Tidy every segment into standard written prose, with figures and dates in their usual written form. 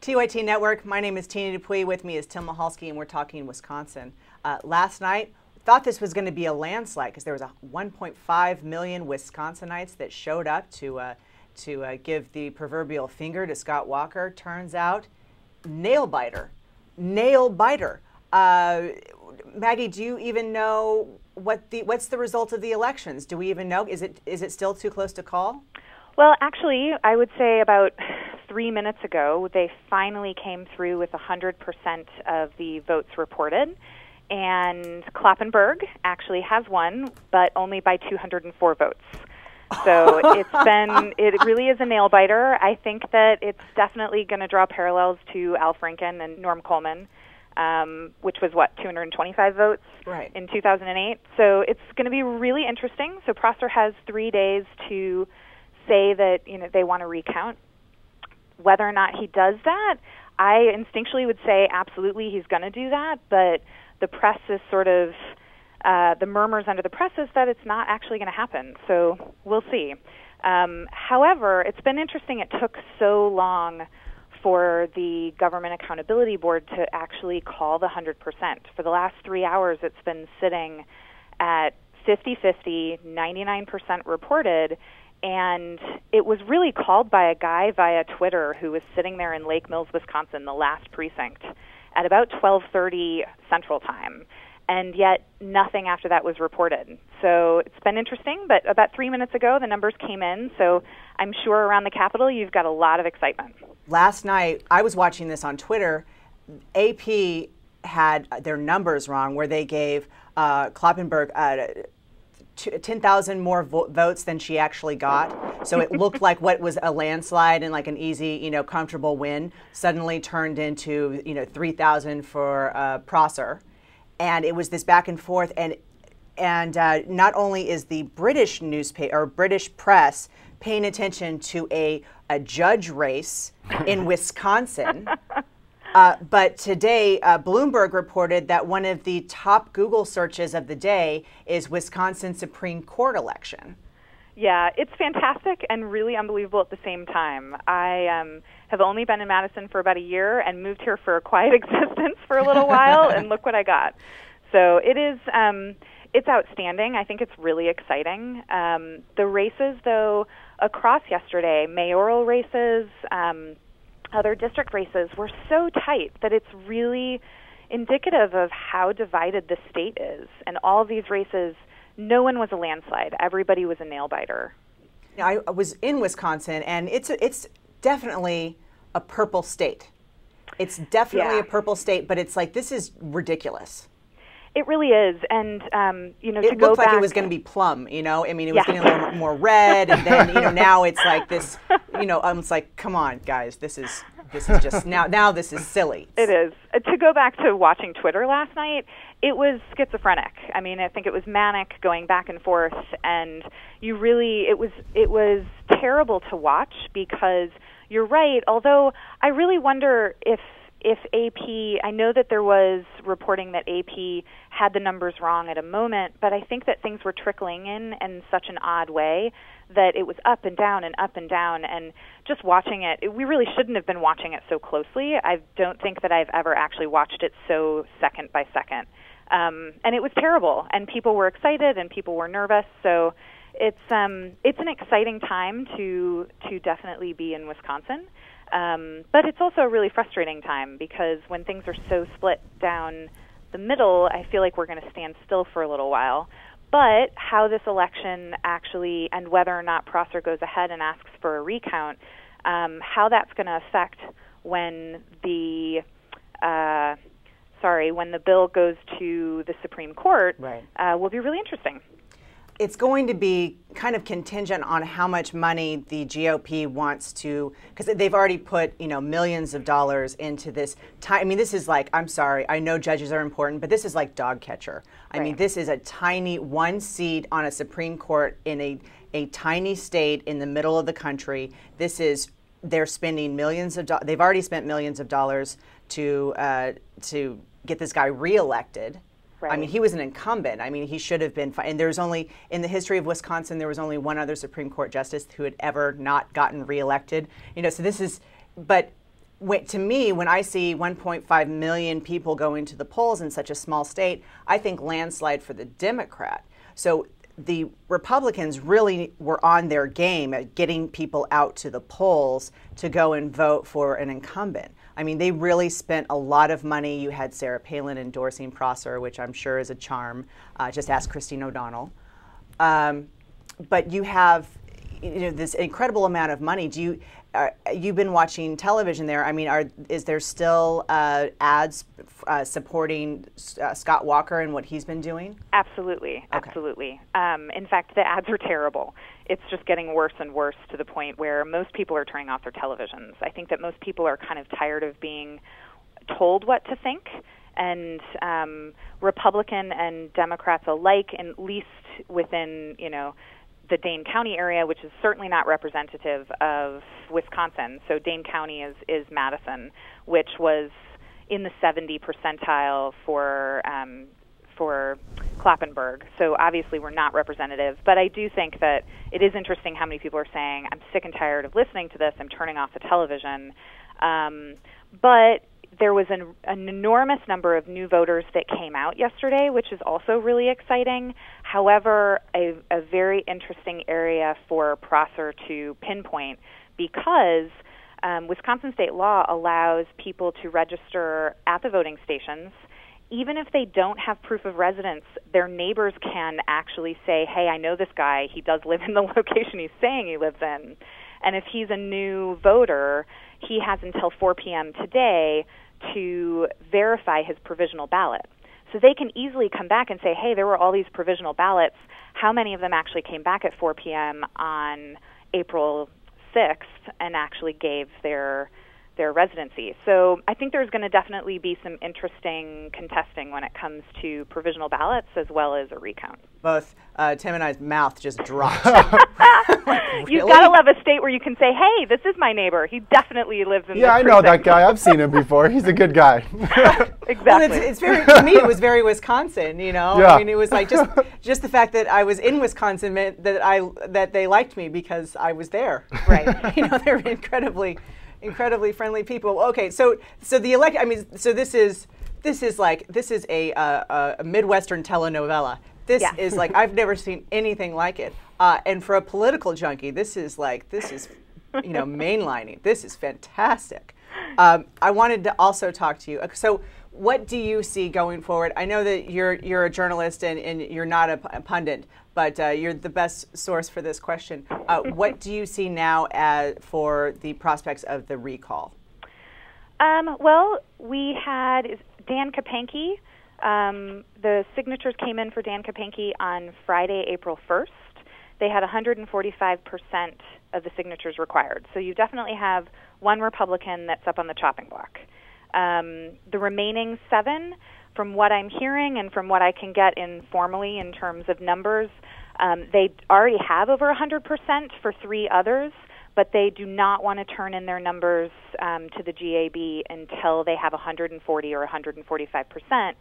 TYT Network, my name is Tina Dupuy. With me is Tim Mahalski, and we're talking Wisconsin. Last night, thought this was going to be a landslide because there was 1.5 million Wisconsinites that showed up to give the proverbial finger to Scott Walker. Turns out, nail biter. Maggie, do you even know what's the result of the elections? Do we even know? Is it still too close to call? Well, actually, I would say about 3 minutes ago, they finally came through with 100% of the votes reported. And Kloppenberg actually has won, but only by 204 votes. So it really is a nail biter. I think that it's definitely going to draw parallels to Al Franken and Norm Coleman, which was 225 votes in 2008. So it's going to be really interesting. So Prosser has 3 days to say that they want to recount. Whether or not he does that, I instinctually would say absolutely he's going to do that, but the press is sort of, the murmurs under the press is that it's not actually going to happen, so we'll see. However, it's been interesting it took so long for the Government Accountability Board to actually call the 100%. For the last 3 hours, it's been sitting at 50-50, 99% reported, and it was really called by a guy via Twitter who was sitting there in Lake Mills, Wisconsin, the last precinct, at about 12:30 Central Time. And yet nothing after that was reported. So it's been interesting, but about 3 minutes ago, the numbers came in. So I'm sure around the Capitol, you've got a lot of excitement. Last night, I was watching this on Twitter. AP had their numbers wrong, where they gave Kloppenberg 10,000 more votes than she actually got. So it looked like what was a landslide and like an easy, comfortable win suddenly turned into, 3,000 for Prosser. And it was this back and forth. And not only is the British newspaper or British press paying attention to a judge race in Wisconsin, but today, Bloomberg reported that one of the top Google searches of the day is Wisconsin Supreme Court election. Yeah, it's fantastic and really unbelievable at the same time. I have only been in Madison for about a year and moved here for a quiet existence for a little while, and look what I got. So it is, it's outstanding. I think it's really exciting. The races, though, across yesterday, mayoral races, other district races were so tight that it's really indicative of how divided the state is. And all these races, no one was a landslide. Everybody was a nail biter. I was in Wisconsin, and it's definitely a purple state. It's definitely a purple state, but it's like, this is ridiculous. It really is, and it looked like it was going to be plum. I mean, it was getting a little more red, and then now it's like this. It's like, come on, guys, this is just now this is silly. It is. To go back to watching Twitter last night, it was schizophrenic. I mean, I think it was manic, going back and forth, and it was terrible to watch because you're right. Although I really wonder if AP, I know that there was reporting that AP had the numbers wrong at a moment, but I think that things were trickling in such an odd way that it was up and down and up and down, and just watching it, we really shouldn't have been watching it so closely. I don't think that I've ever actually watched it so second by second. And it was terrible, and people were excited and people were nervous, so it's an exciting time to definitely be in Wisconsin. But it's also a really frustrating time because when things are so split down the middle, I feel like we're going to stand still for a little while. But how this election actually, and whether or not Prosser goes ahead and asks for a recount, how that's going to affect when the bill goes to the Supreme Court, will be really interesting. It's going to be kind of contingent on how much money the GOP wants to, because they've already put, millions of dollars into this. I mean, this is like, I'm sorry, I know judges are important, but this is like dog catcher. I mean, this is a tiny one seat on a Supreme Court in a tiny state in the middle of the country. They're spending millions of dollars. They've already spent millions of dollars to get this guy reelected. I mean, he was an incumbent. I mean, he should have been fine. And there's only, in the history of Wisconsin, there was only one other Supreme Court justice who had ever not gotten reelected. So this is, but to me, when I see 1.5 million people going to the polls in such a small state, I think landslide for the Democrat. So the Republicans really were on their game at getting people out to the polls to go and vote for an incumbent. I mean, they really spent a lot of money. You had Sarah Palin endorsing Prosser, which I'm sure is a charm. Just ask Christine O'Donnell. But you have, this incredible amount of money. You've been watching television there. I mean, is there still ads supporting Scott Walker and what he's been doing? Absolutely, absolutely. In fact, the ads are terrible. It's just getting worse and worse to the point where most people are turning off their televisions. I think that most people are kind of tired of being told what to think, and Republican and Democrats alike, at least within, the Dane County area, which is certainly not representative of Wisconsin. So Dane County is Madison, which was in the 70 percentile for Clappenberg. So obviously we're not representative. But I do think that it is interesting how many people are saying, I'm sick and tired of listening to this, I'm turning off the television. But there was an enormous number of new voters that came out yesterday, which is also really exciting. However, a very interesting area for Prosser to pinpoint, because Wisconsin state law allows people to register at the voting stations. Even if they don't have proof of residence, their neighbors can actually say, hey, I know this guy. He does live in the location he's saying he lives in. And if he's a new voter, he has until 4 p.m. today to verify his provisional ballot. So they can easily come back and say, hey, there were all these provisional ballots. How many of them actually came back at 4 p.m. on April 6th and actually gave their residency? So I think there's going to definitely be some interesting contesting when it comes to provisional ballots as well as a recount. Both Tim and I's mouth just dropped. You've got to love a state where you can say, hey, this is my neighbor. He definitely lives in this I know that guy. I've seen him before. He's a good guy. Exactly. Well, it's very, to me, it was very Wisconsin, Yeah. I mean, it was like just the fact that I was in Wisconsin meant that they liked me because I was there. Right. They're incredibly friendly people. Okay, so the elect. I mean, so this is a Midwestern telenovela. This is like, I've never seen anything like it. And for a political junkie, this is mainlining. This is fantastic. I wanted to also talk to you. So what do you see going forward? I know that you're a journalist and you're not a pundit, but you're the best source for this question. What do you see now for the prospects of the recall? Well, we had Dan Kapanke. The signatures came in for Dan Kapanke on Friday, April 1st. They had 145% of the signatures required. So you definitely have one Republican that's up on the chopping block. The remaining 7, from what I'm hearing and from what I can get informally in terms of numbers, they already have over 100% for 3 others, but they do not want to turn in their numbers to the GAB until they have 140 or 145%,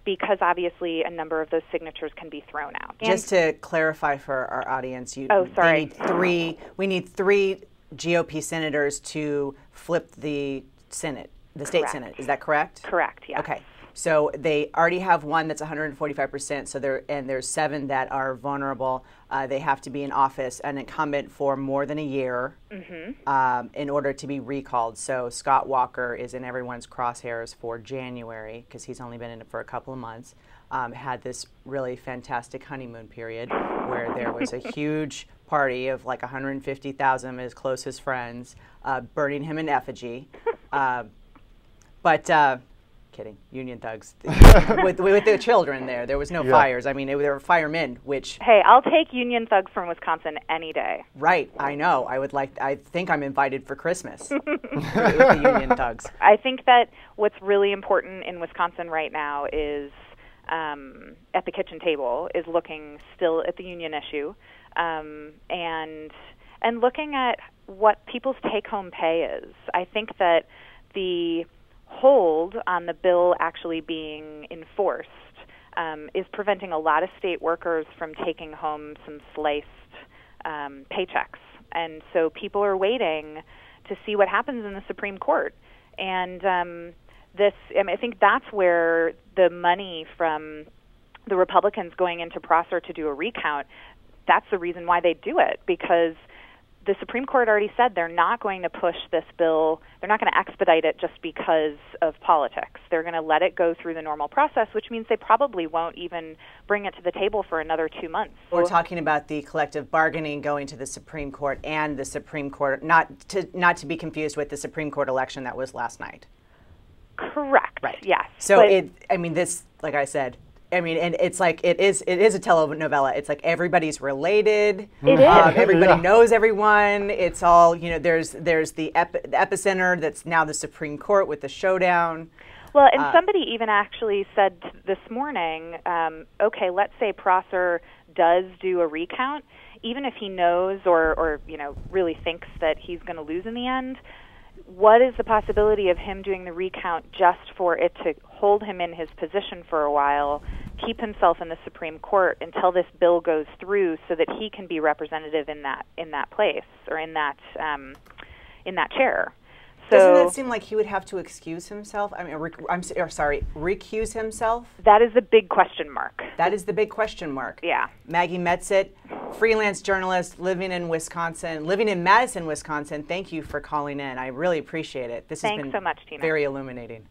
because obviously a number of those signatures can be thrown out. Just to clarify for our audience, we need 3 GOP senators to flip the Senate, the state Senate. Is that correct? Correct, yeah. Okay. So they already have one that's 145%. So there's 7 that are vulnerable. They have to be in office, an incumbent for more than a year in order to be recalled. So Scott Walker is in everyone's crosshairs for January because he's only been in it for a couple of months. Had this really fantastic honeymoon period where there was a huge party of like 150,000 of his closest friends burning him in effigy. Kidding, Union thugs with the children there. There was no fires. I mean, there were firemen. Which, hey, I'll take Union thugs from Wisconsin any day. Right, I know. I think I'm invited for Christmas with the Union thugs. I think that what's really important in Wisconsin right now is at the kitchen table is looking still at the union issue and looking at what people's take-home pay is. I think that the hold on the bill actually being enforced is preventing a lot of state workers from taking home some sliced paychecks. And so people are waiting to see what happens in the Supreme Court. And I think that's where the money from the Republicans going into Prosser to do a recount, that's the reason why they do it, because the Supreme Court already said they're not going to push this bill, they're not going to expedite it just because of politics. They're going to let it go through the normal process, which means they probably won't even bring it to the table for another 2 months. We're talking about the collective bargaining going to the Supreme Court, and the Supreme Court, not to be confused with the Supreme Court election that was last night. Correct. Right. Yes. So this, like I said, and it's like it is a telenovela. It's like everybody's related. It is. Everybody knows everyone. It's all, there's the epicenter that's now the Supreme Court with the showdown. Well, and somebody even actually said this morning, okay, let's say Prosser does do a recount, even if he knows or really thinks that he's going to lose in the end. What is the possibility of him doing the recount just for it to hold him in his position for a while, keep himself in the Supreme Court until this bill goes through, so that he can be representative in that place, or in that chair? So, doesn't that seem like he would have to excuse himself? I mean, recuse himself? That is the big question mark. That is the big question mark. Yeah. Maggie Metzit, freelance journalist, living in Madison, Wisconsin. Thank you for calling in. I really appreciate it. This has been so much, Tina. Very illuminating.